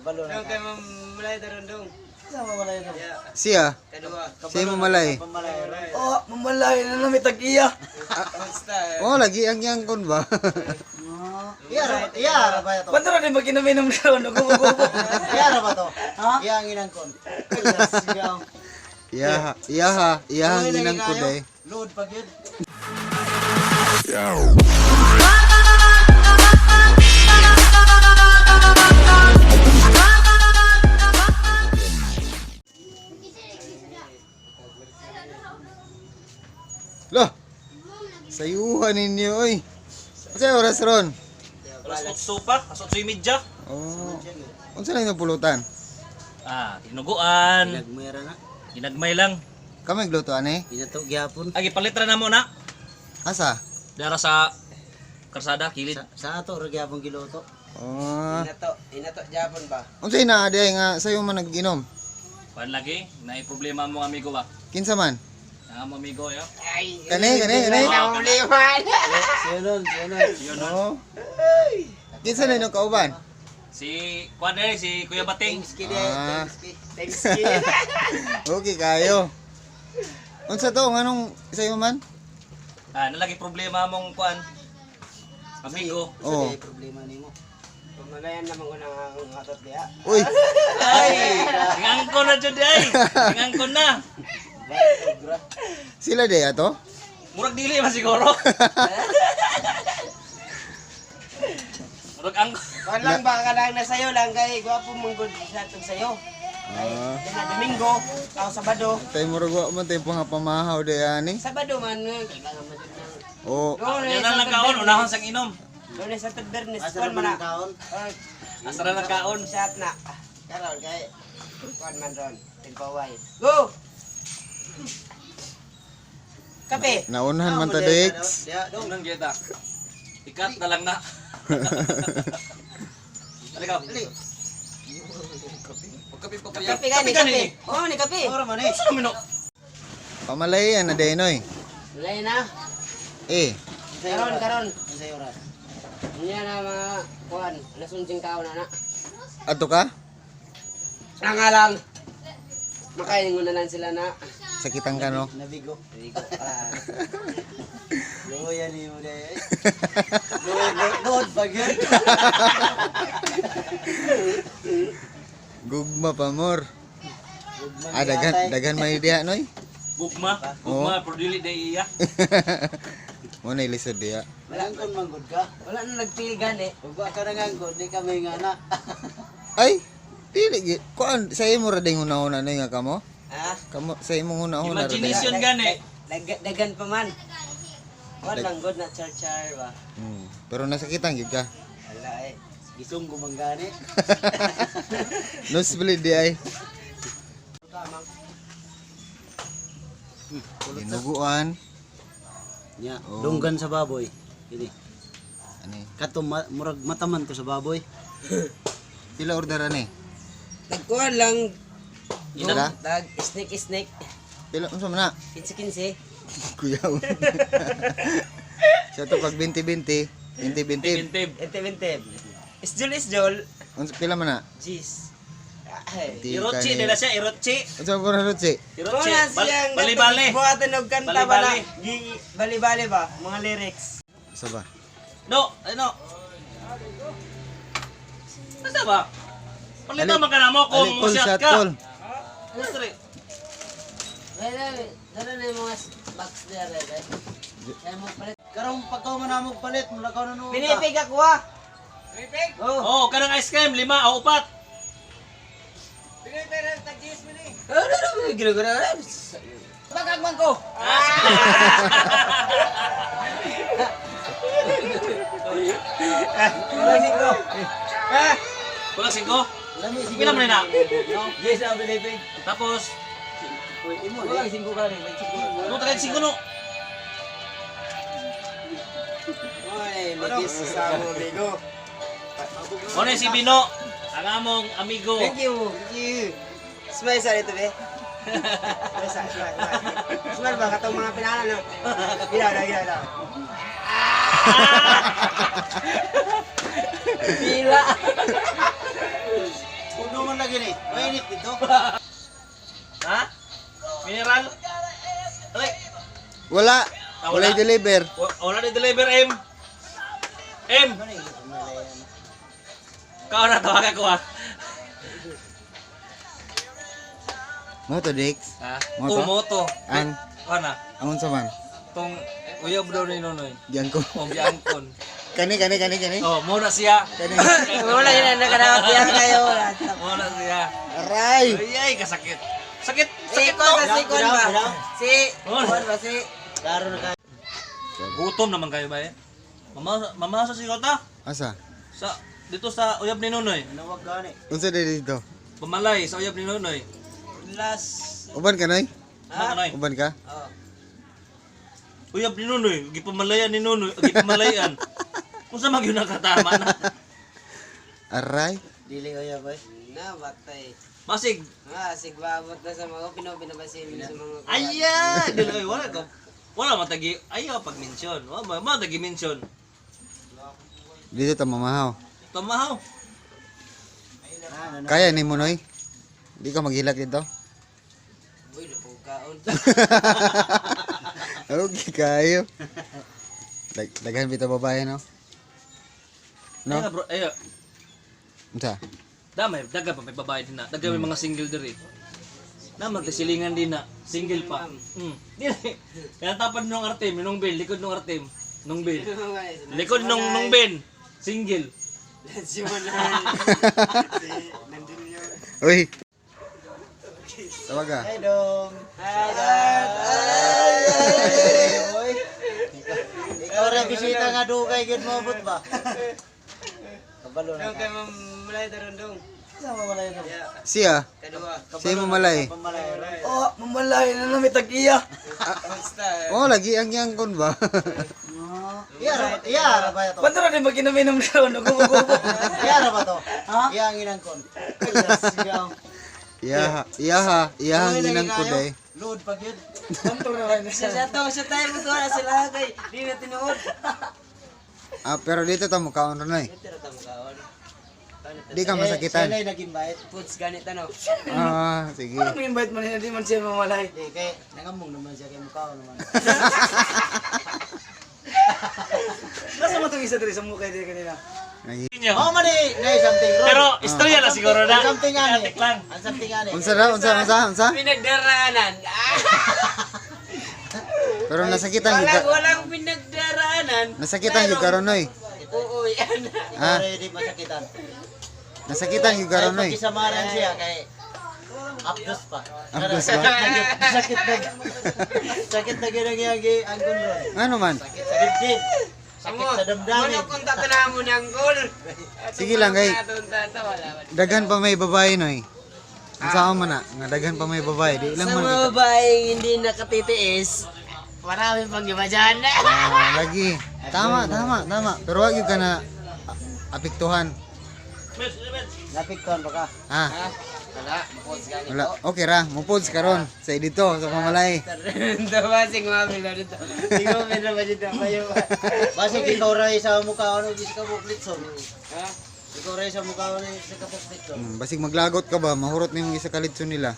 kabalo na. Dong kay mamalay daron dong. Sa mamalay na. Siya? Kadua. Siya mamalay. Oh, mamalay na namin tag-iya. Basta. Oh, lagi ang yangkon ba? Iya ba to? Paano rin mag-inaminom na ron? Gugugubo. Iya ba to? Ha? Iya ang inangkon. Iya ang ginangkod eh. Load pag yun. Loh. Sayuhan ninyo oy. Sa oras ron? Alas 8 pa, alas 8:30. Oh. Unsa na yung pulutan? Tinuguan, Nagmera na. ginagmay lang. Kami gluto ani? Pinato gyapon. Agi palitra na mo na. Asa? Dara sa karsada, kilid. Sa ato ra gyapon giluto. Oh. Inato Japon ba? Unsay na adi nga sayo man nag-inom? Pan lagi, naay problema mo amigo ba? Kinsa man? Ang mo amigo yo. Kani. Siyon. Yun no. Oh. Kinsa na yung kauban? Si Juan si Kuya Bating. Ah. Thanks kid. Okay kayo. Unsa to nganong sayo man? Nalagi problema mong Juan. Amigo. Oh. Sa problema nimo. Pamalayan naman ko nang atot diha. Uy. Ay, ngangkon na jud ay. Ngangkon na. Sila de ato? Murag dili man siguro. Murag ang Walang ba ka lang na sayo lang kay gwapo mong good sa atong sayo. Ay, na Domingo, o Sabado. Tay murag wa man tay pamahaw de ani. Sabado man kailangan man jud nang. Oh. yan lang kaon unahon sang inom. Lunes sa Bernes Asa kon man man na. kaon? Asara na kaon. Shot na. Karon kay kon man ron. Tilpaway. Go. Kape. Naunahan man ta Dex. Diya, Dong nang kita. Ikat na lang na. Halika. Kape gani kape. Oh, ni kape. ora man eh. Mino. Pamalayan na denoy. Lay na. Eh. Karon. Sa oras. Unya na mga kuan, nasunsing kaon na. Ato ka? Nga lang. Makain na lang sila na. Sakitan ka no? Nabigo. Ligo. Loya ni mo dai. Load pag yun. Gugma pa mor. Dagan may diha noy. Gugma. Gugma pero dili day iya. Mo na ilisod diha. Malangkon manggod ka. Wala na nagpil gani. Ug wa ka nangangkon di kami nga na. Ay, dili gi. Kuan sa imo ra ding hunahuna na nga kamo? Ah, Kamo sa imo hunahuna ra ding. Imagination gani. dagan pa man. Walang good na char ba. Pero nasakitan gyud ka. Wala eh. Gisong gumanggani. Nosebleed di ay. Dinuguan. Nya, Oh. dunggan sa baboy. Ini. Ani? Kato murag mataman to sa baboy. Pila order ani? Nagkuhan lang. Ina? Dag snake. Pila unsa man na? 15-15. Kuyaw. Sa to pag 20-20, 20-20. Tintib. Ente. Isjol. Unsa pila man na? Jeez. Ay. Irochi nila siya, irochi. Unsa ko ra rotsi? Irochi. Kuna siyang Bali-bali. buhatan og kanta ba na? Bali-bali. Bali-bali ba? Mga lyrics. Sa ba? No, ano? Basta ba? Palitan man ka na mo kung Ali, call shot shot ka. call. Basta rin. Dala na yung mga box there. Kaya mo palit. Karong pagkaw man namo palit mula ka na nuta. Pinipig ako ah. Pinipig? Oh. Oh, kanang ice cream, 5 o 4. Pinipig na tag-10 mo ni. Ano ginagawa? Bagagman ko. Lasing ko. Kulang 5. Lami sige. Pila man na? Yes, ang pinipig. Tapos, Wala ising ko ka rin. no tagay 5 no. Oy, magis sa mo, amigo. Ano si Bino? Ang among amigo. Thank you. Smile sa ito, be. Smile ba? Katong mga pinala, no? Gila. Gila. lagi ni. Mainit dito. Ha? Mineral? Alay. Wala. Ah, Wala wala. deliver. Wala ni deliver, M. M. Kau na tawagan ko, ha? Mo to Dix. Ha? Moto? Moto. Ang Ano? angon sa man. Tong uyab daw ni Nonoy. Diyan ko. O biangkon. Kani. Oh, muna siya. Kani. Wala yun na nakarapat yan kayo. Muna siya. Aray. Ay, kasakit. Sakit. Si Sakit Kon to. ba? Si Kon ba? Si Oh. Kon ba? Si... Klaro na kayo. Gutom naman kayo ba eh? Mamasa si Kota. Asa? Sa dito sa uyab ni Nonoy. Nawag gani. Unsa dito? Pamalay sa uyab ni Nonoy. Last... Uban ka noy? Ano Nonoy? Uban ka? Oh. Uyab ni Nonoy, gipamalayan ni Nonoy, gipamalayan. Kung sa magyud nakatama na. Aray. Dili oya boy. Na, batay. Masig. Sigbabot na sa mga binabasin sa mga... Ayan, dili wala ko. Wala matagi. Ayaw pag mention. Wala matagi mention. Dito ta mamahaw. Tamahaw. Kaya ni mo noy? Di ka maghilak dito? Uy, lupukaon. Okay kayo. Daghan bitaw babae no? No? Ayo bro, ayo. Unsa? Damay, daga pa may babae din na. Daga may mga single diri. Naman silingan din na, single pa. Dili. Kaya tapan nung artem, nung bel, likod nung artem, nung bel. Likod nung ben, single. Let's you man. Uy. Tawag ka. Hey dong. Boy. Ikaw ra bisita nga dugay gid mo abot ba? Kabalo na. Dong kay mamalay taron dong. Sama malay dong. Siya. Kadua. Siya mamalay. Pamalay. Oh, mamalay na may tag-iya. Basta. Oh, lagi ang yangkon ba? Iya ra ba to? Paano na din mag-inom-inom na ron? Nagugubo. Iya ra ba to? Iya ang inang kon. Iyaha ang ginang ko day. Load pag yun. Paano na rin siya? Sa tayo mo tuwa na sila kay di na tinuod. Ah, pero dito ta mukhaon ron ay. Tira ta mo kaon. Di ka masakitan. Sila naging bait. Foods ganit ano. Ah, sige. Paano may invite man hindi man siya mamalay? Di kay nangamong naman siya kay mukha naman. Nasa mo itong isa dito sa mukha dito kanina? Inyo. Oh man nay something wrong. Pero istorya na siguro na. Something ani. Atik lang. Ang something ani. Unsa ra? Unsa? Pinagdaraanan. Pero nasakitan gyud ka. Walang pinagdaraanan. Nasakitan gyud karon oy. Oo, yan. Ah, Ready masakitan. nasakitan gyud karon oy. Kisamaran siya kay Abdos pa. Abdos ba? Sakit na. Sakit na ginagi ang gunron. Ano man? Sakit sa dibdib. Sakit sa damdamin. Ano kung tatanahan mo ng goal? Sige lang kay Wala. daghan pa may babae noy. Unsa man na? Nga daghan pa may babae. Di lang Sa man mga kita. babaeng hindi nakatitiis, marami pang iba dyan. Ah, lagi. Tama. Pero wag gyud ka na apektuhan. Napikton pa ka. Ah, Wala, pods ganito. wala. Okay ra, mupods karon sa edito sa pamalay. Basing mabila dito. Hindi ko pwede ba dito kayo. Basig ikaw ray sa mukha ano di ka buklitson. Ha? Ikaw ray sa mukha ano di ka buklitson. Basig maglagot ka ba, mahurot nimo isa kalitson nila.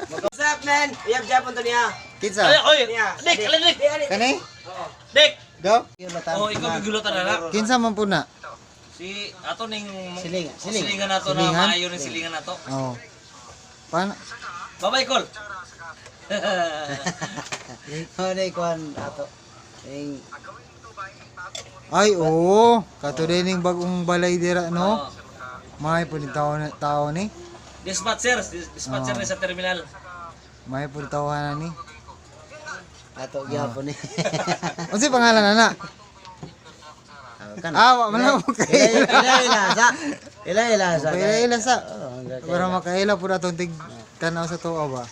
What's up, man? Iyab Japon to niya. Kinsa? Oy, Dik, Dik. Kani? Dik. Do? Oh, ikaw gigulutan na na. Kinsa man po na? Si ato ning Silingan nato na Silingan? maayo ning silingan nato. Oh. Paano? Bye-bye, Col. Ano ikuan ato. Ing Ay, oo. Kato din yung bagong balay dira, no? May po tao ni. Dispatcher ni sa terminal. May po tawanan ni. ato gyapon ni. Unsa pangalan ana? Ah, wa man mo kay. Ila sa. Ila sa. Para makaila pud atong tig tanaw sa tuwa ba.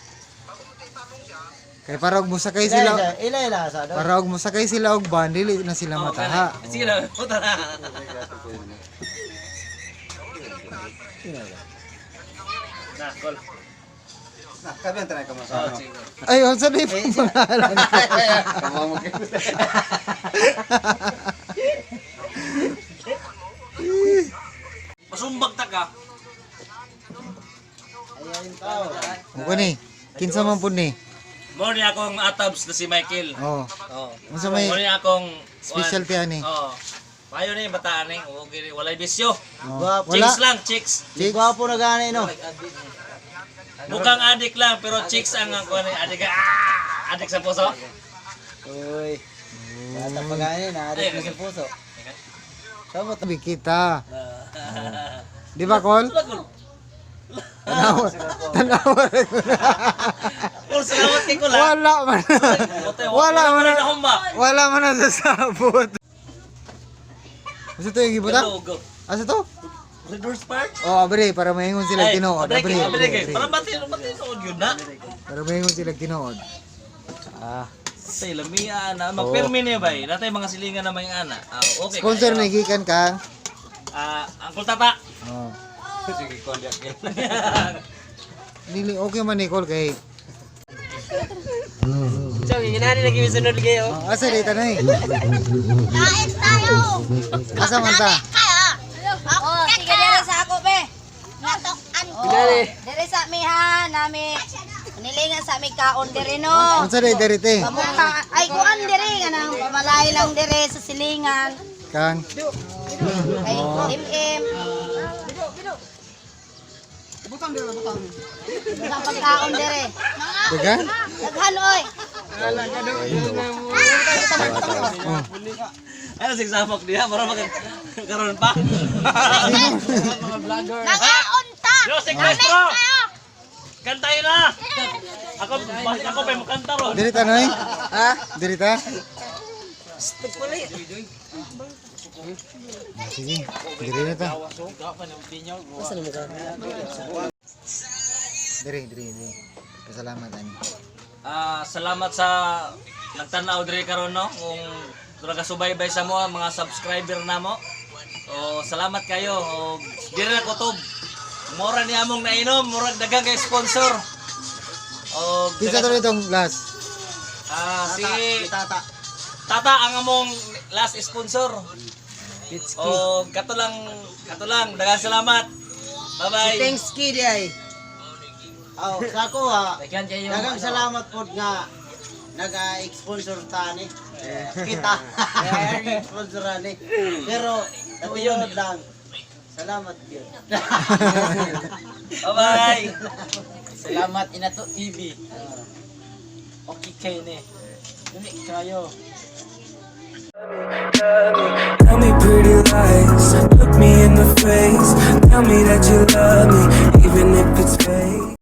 Kay para og musakay sila. Ila sa. Para og musakay sila og van dili na sila mataha. Sige na, puta na. Na, Col. Kabiyan try ka mo Oh, sige. Ay, unsa di pangalan? Masumbag ta ka. Uko ni. Kinsa man pud ni. Mo ni akong atabs na si Michael. Oh. Oh. Unsa may Mo ni akong specialty ani? Oh. Payo ni bataan ni, walay bisyo. Oh. Gwapo. Wala. Chicks lang, chicks. Chicks. Gwapo na gani no. Mukhang adik lang pero chicks ang kuan ni adik. Adik sa puso. Uy. Bata pa gani na adik mo sa puso. Sama Tabi kita. Di ba, Kol? Tanawa. Tanawa. Kung salamat kay ko lang. Wala man. Wala man. na humba. Wala man na sa sabot. Asa to yung gibuta? Go. Asa to? Reverse part. Oh, abre para mahingon sila tinuod. Abre. Para batin yun na. Para mahingon sila tinuod. Say lamia na magpermi niya ba? Natay mga silingan na may ana. Okay. Sponsor na gikan kang. Uncle Tata. Oh. Sige, konyak yan. Dili okay man Nicole kay. So, ginani lagi misunod kayo. Oh, asa dito na eh. Kain tayo! Asa man ta? Oh, sige dire sa ako be. Natok-an ko. Dire sa mihan nami. Nilingan sa mi kaon dire no. Unsa day derite? Pamukha ay kuan dire nga nang pamalay lang dire sa silingan. Kang. Ay im-im. Butang dito, butang. Ang pagkaon dire. Dagan? Daghan oy. Ano sigsabok diha para magkaroon pa. Nagaon ta. Joseph Castro. Kantahin na. Ako pa makanta ro. Dirita na eh. Ha? Dirita? Sige, diri na ta. Diri. Pasalamat ani. Salamat sa nagtanaw diri karon no kung nagasubaybay sa mo mga subscriber namo. O salamat kayo. O diri na kutob. Mura ni among nainom, murag daghang kay sponsor. O Pisa to itong last. si Tata. Tata ang among last sponsor. O kato lang, daghang salamat. Bye-bye. Thanks kid ay. Oh, sa ako ha. Dagan kayo. Dagang salamat po nga nag-sponsor ta ni. Kita. Sponsor ni. Pero natuyod lang. Salamat yun. Bye-bye. Salamat inato TV. Okay kayo ni. Dumi kayo. Tell me pretty lies, look me in the face. Tell me that you love me,